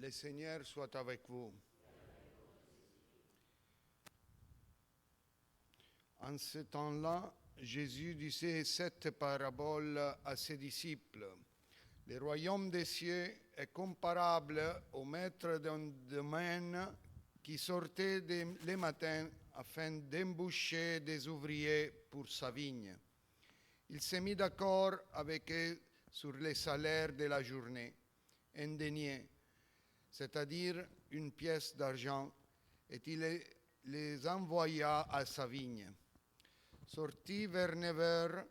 Le Seigneur soit avec vous. En ce temps-là, Jésus disait cette parabole à ses disciples. Le royaume des cieux est comparable au maître d'un domaine qui sortait le matin afin d'embaucher des ouvriers pour sa vigne. Il s'est mis d'accord avec eux sur les salaires de la journée, un denier, c'est-à-dire une pièce d'argent, et il les envoya à sa vigne. Sorti vers 9 heures,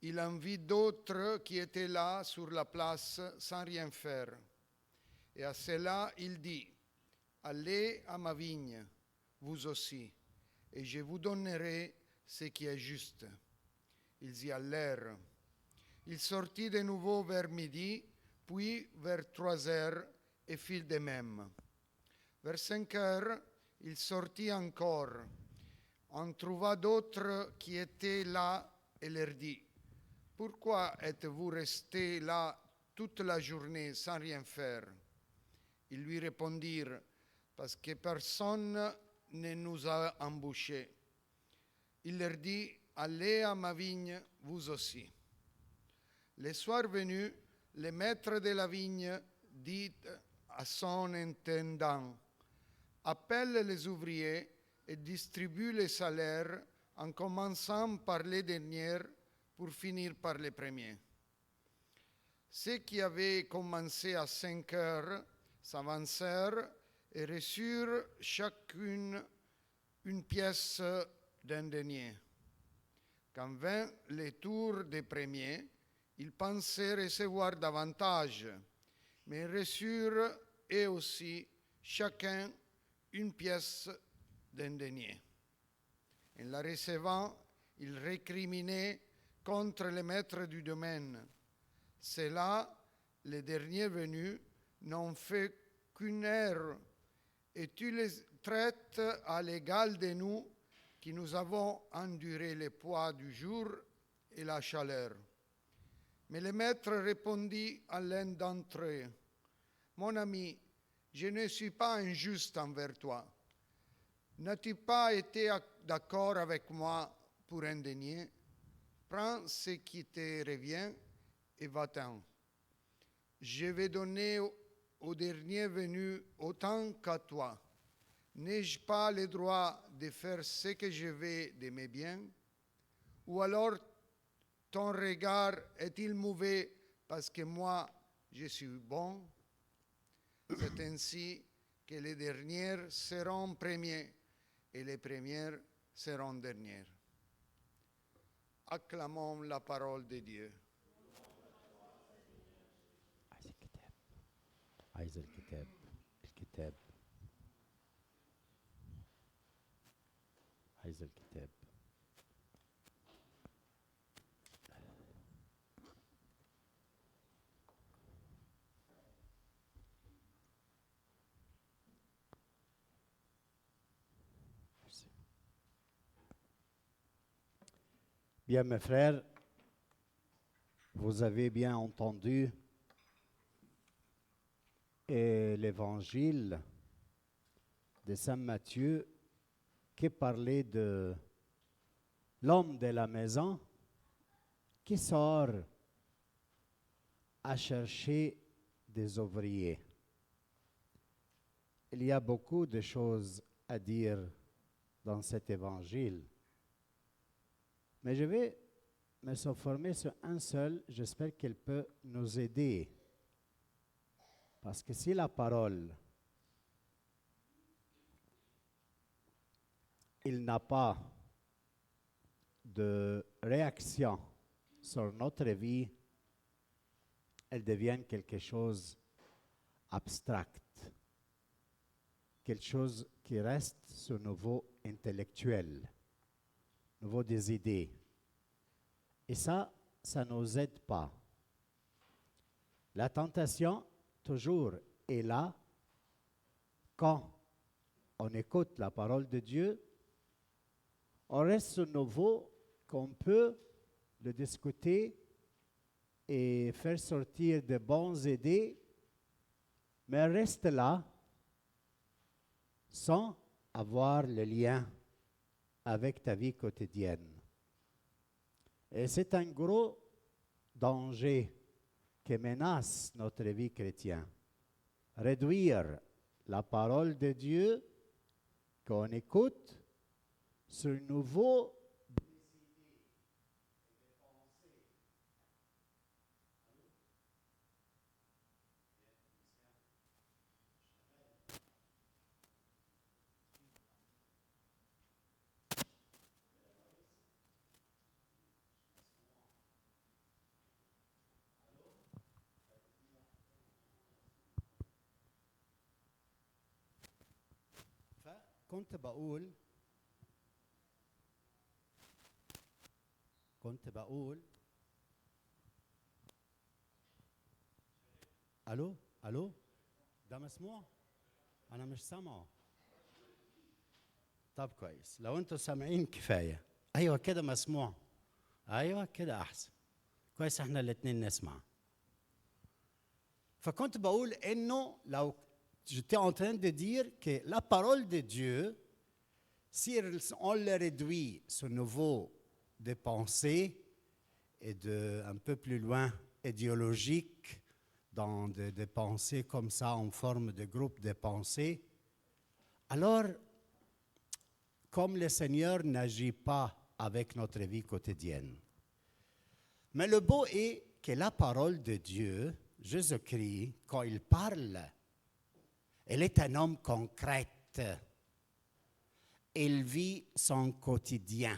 il en vit d'autres qui étaient là sur la place sans rien faire. Et à cela, il dit, « Allez à ma vigne, vous aussi, et je vous donnerai ce qui est juste. » Ils y allèrent. Il sortit de nouveau vers midi, puis vers 3 heures, et fit de même. Vers 5 heures, il sortit encore. On trouva d'autres qui étaient là et leur dit, « Pourquoi êtes-vous restés là toute la journée sans rien faire ?» Ils lui répondirent, « Parce que personne ne nous a embauchés. » Il leur dit, « Allez à ma vigne, vous aussi. » Le soir venu, le maître de la vigne dit à son intendant, « Appelle les ouvriers et distribue les salaires en commençant par les derniers pour finir par les premiers. » Ceux qui avaient commencé à 5 heures s'avancèrent et reçurent chacune une pièce d'un denier. Quand vint le tour des premiers, ils pensaient recevoir davantage, mais ils reçurent eux aussi chacun une pièce d'un denier. En la recevant, ils récriminaient contre le maître du domaine. C'est là, les derniers venus n'ont fait qu'une heure, et tu les traites à l'égal de nous qui nous avons enduré le poids du jour et la chaleur. Mais le maître répondit à l'un d'entre eux, « Mon ami, je ne suis pas injuste envers toi. N'as-tu pas été d'accord avec moi pour un denier? Prends ce qui te revient et va-t'en. Je vais donner au dernier venu autant qu'à toi. N'ai-je pas le droit de faire ce que je veux de mes biens? Ou alors ton regard est-il mauvais parce que moi je suis bon? » C'est ainsi que les derniers seront premiers et les premières seront dernières. Acclamons la parole de Dieu. عايز الكتاب الكتاب عايز الكتاب. Bien, mes frères, vous avez bien entendu l'évangile de Saint Matthieu qui parlait de l'homme de la maison qui sort à chercher des ouvriers. Il y a beaucoup de choses à dire dans cet évangile, mais je vais me former sur un seul. J'espère qu'il peut nous aider. Parce que si la parole, il n'a pas de réaction sur notre vie, elle devient quelque chose d'abstract, quelque chose qui reste sur niveau intellectuel, niveau des idées. Et ça ne nous aide pas. La tentation, toujours est là quand on écoute la parole de Dieu. On reste sur niveau qu'on peut le discuter et faire sortir de bonnes idées, mais elle reste là sans avoir le lien avec ta vie quotidienne. Et c'est un gros danger qui menace notre vie chrétienne. Réduire la parole de Dieu qu'on écoute sur nouveau كنت بقول الو ده مسموع انا مش سامعه طب كويس لو انتوا سامعين كفايه ايوه كده مسموع ايوه كده احسن كويس احنا الاثنين نسمع فكنت بقول انه لو j'étais en train de dire que la parole de Dieu, si on le réduit ce niveau de pensée et un peu plus loin idéologique, dans des pensées comme ça en forme de groupe de pensées, alors, comme le Seigneur n'agit pas avec notre vie quotidienne. Mais le beau est que la parole de Dieu, Jésus-Christ, quand il parle, elle est un homme concret. Il vit son quotidien.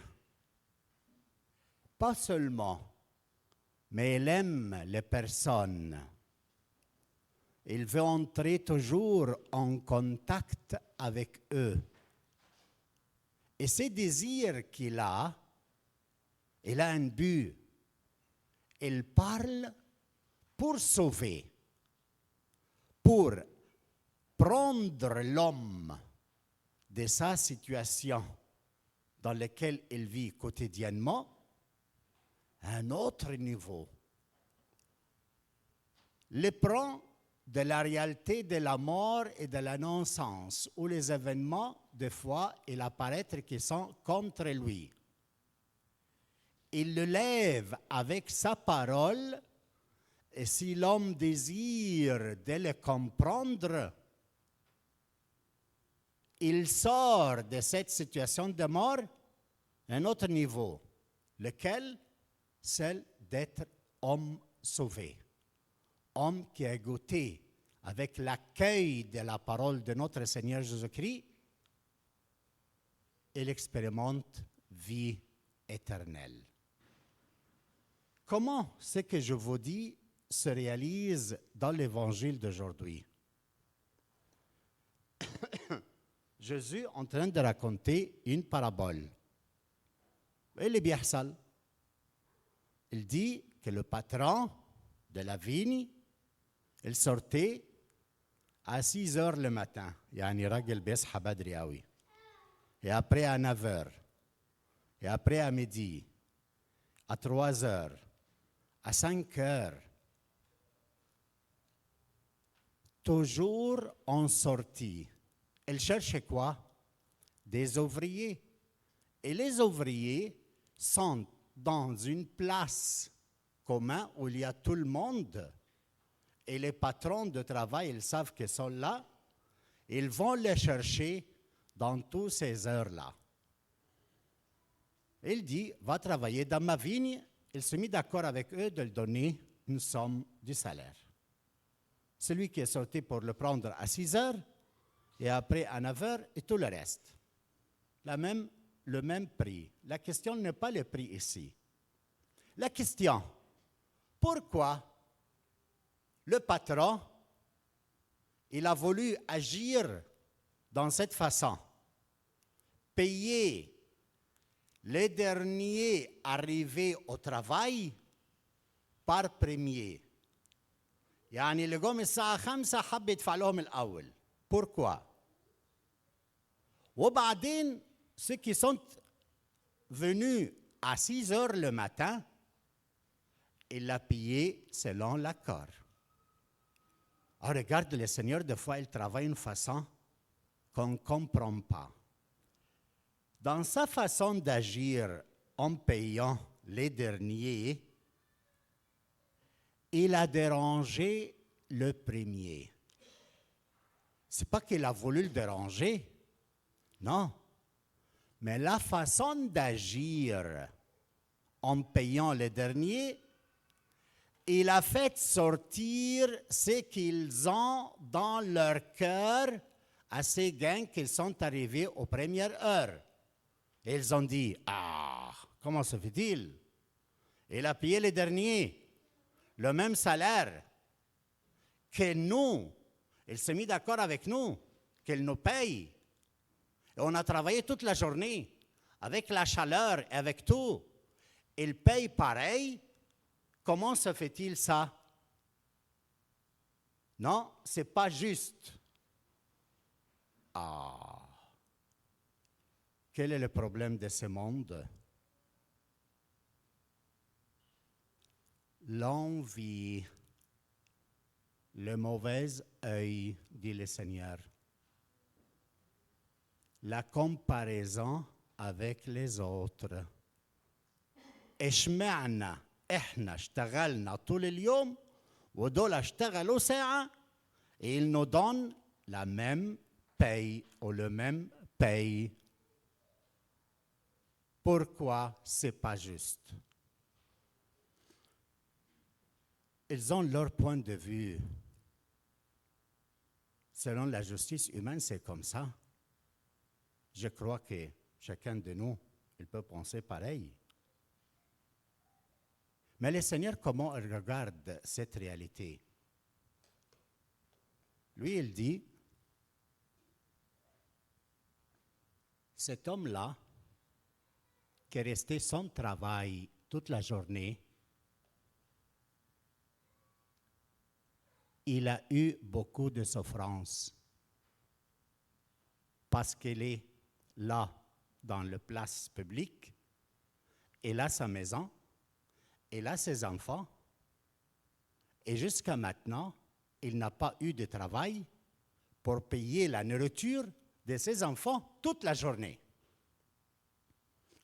Pas seulement, mais il aime les personnes. Il veut entrer toujours en contact avec eux. Et ces désirs qu'il a, il a un but. Il parle pour sauver, pour prendre l'homme de sa situation dans laquelle il vit quotidiennement à un autre niveau. Le prend de la réalité de la mort et de la non-sens, où les événements, des fois, il apparaître qui sont contre lui. Il le lève avec sa parole, et si l'homme désire de le comprendre, il sort de cette situation de mort à un autre niveau, lequel, celle d'être homme sauvé. Homme qui a goûté avec l'accueil de la parole de notre Seigneur Jésus-Christ, il expérimente vie éternelle. Comment ce que je vous dis se réalise dans l'évangile d'aujourd'hui? Jésus est en train de raconter une parabole. Il est بيحصل. Il dit que le patron de la vigne, il sortait à 6 heures le matin. يعني راجل بيصحى بدري قوي. Et après à 9 heures. Et après à midi. À 3 heures. À 5 heures. Toujours en sortie. Elle cherchait quoi? Des ouvriers. Et les ouvriers sont dans une place commune où il y a tout le monde. Et les patrons de travail, ils savent qu'ils sont là. Ils vont les chercher dans toutes ces heures-là. Il dit, va travailler dans ma vigne. Il se mit d'accord avec eux de lui donner une somme du salaire. Celui qui est sorti pour le prendre à 6 heures, et après à 9 heures, et tout le reste. Le même prix. La question n'est pas le prix ici. La question, pourquoi le patron, il a voulu agir dans cette façon? Payer les derniers arrivés au travail par premier. يعني اللي جم الساعة 5 حب يدفع لهم الأول. Pourquoi? وبعدين ceux qui sont venus à 6 heures le matin, il l'a payé selon l'accord. Ah, regarde, le Seigneur, des fois, il travaille d'une façon qu'on ne comprend pas. Dans sa façon d'agir en payant les derniers, il a dérangé le premier. Ce n'est pas qu'il a voulu le déranger, non. Mais la façon d'agir en payant les derniers, il a fait sortir ce qu'ils ont dans leur cœur à ces gangs qu'ils sont arrivés aux premières heures. Et ils ont dit, ah, comment se fait-il? Il a payé les derniers, le même salaire que nous. Il s'est mis d'accord avec nous, qu'il nous paye. Et on a travaillé toute la journée, avec la chaleur et avec tout. Il paye pareil. Comment se fait-il ça? Non, ce n'est pas juste. Ah, quel est le problème de ce monde? L'envie, le mauvais œil, dit le Seigneur. La comparaison avec les autres. اشمعنا احنا اشتغلنا طول اليوم ودول اشتغلوا ساعة et ils nous donnent la même paye ou le même paye. Pourquoi ce n'est pas juste? Ils ont leur point de vue. Selon la justice humaine, c'est comme ça. Je crois que chacun de nous, il peut penser pareil. Mais le Seigneur, comment il regarde cette réalité? Lui, il dit, cet homme-là, qui est resté sans travail toute la journée, il a eu beaucoup de souffrance parce qu'il est là, dans la place publique, il a sa maison, il a ses enfants, et jusqu'à maintenant, il n'a pas eu de travail pour payer la nourriture de ses enfants toute la journée.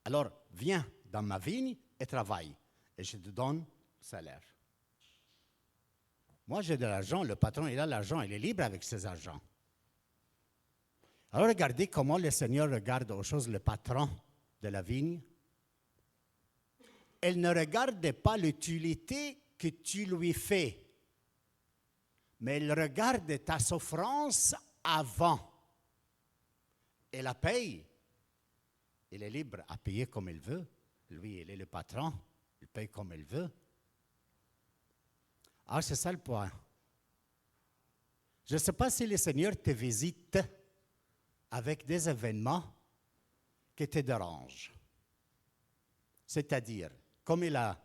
Alors, viens dans ma vigne et travaille, et je te donne le salaire. Moi, j'ai de l'argent, le patron, il a l'argent, il est libre avec ses argents. Alors, regardez comment le Seigneur regarde aux choses, le patron de la vigne. Il ne regarde pas l'utilité que tu lui fais, mais il regarde ta souffrance avant. Et la paye. Il est libre à payer comme il veut. Lui, il est le patron. Il paye comme il veut. Ah, c'est ça le point. Je ne sais pas si le Seigneur te visite avec des événements qui te dérangent. C'est-à-dire, comme il a,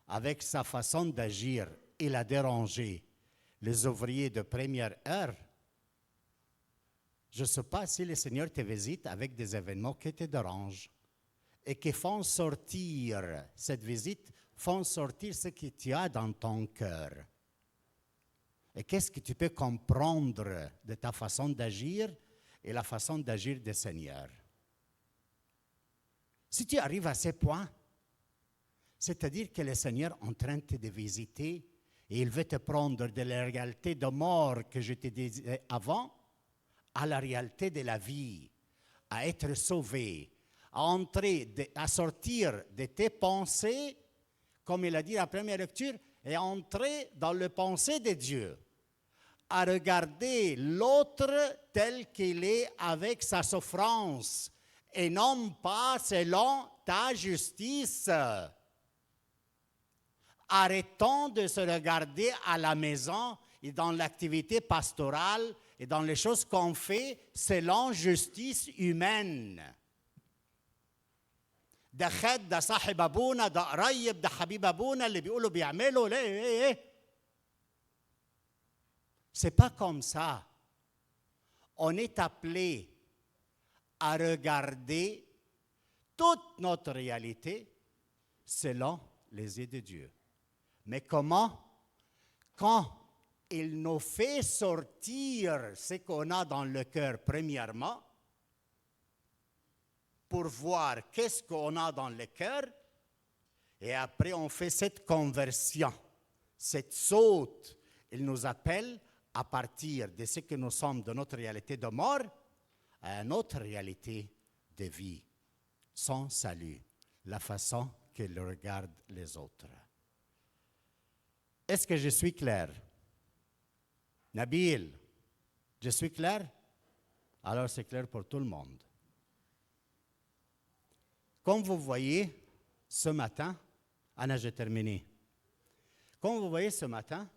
avec sa façon d'agir, il a dérangé les ouvriers de première heure. Je ne sais pas si le Seigneur te visite avec des événements qui te dérangent et qui font sortir, cette visite, font sortir ce que tu as dans ton cœur. Et qu'est-ce que tu peux comprendre de ta façon d'agir et la façon d'agir du Seigneur? Si tu arrives à ce point, c'est-à-dire que le Seigneur est en train de te visiter et il veut te prendre de la réalité de mort que je te disais avant à la réalité de la vie, à être sauvé, à entrer, à sortir de tes pensées, comme il a dit à la première lecture, et à entrer dans le pensée de Dieu, à regarder l'autre tel qu'il est avec sa souffrance, et non pas selon ta justice. Arrêtons de se regarder à la maison et dans l'activité pastorale et dans les choses qu'on fait selon justice humaine. ده خد ده صاحب ابونا ده قريب ده حبيب ابونا اللي بيقولوا بيعملوا ليه. C'est pas comme ça. On est appelé à regarder toute notre réalité selon les yeux de Dieu. Mais comment? Quand il nous fait sortir ce qu'on a dans le cœur, premièrement, pour voir qu'est-ce qu'on a dans le cœur, et après on fait cette conversion, cette saute. Il nous appelle à partir de ce que nous sommes de notre réalité de mort à une autre réalité de vie, son salut, la façon qu'il regarde les autres. Est-ce que je suis clair? Nabil, je suis clair? Alors c'est clair pour tout le monde. Comme vous voyez, ce matin, Anna, j'ai terminé. Comme vous voyez ce matin,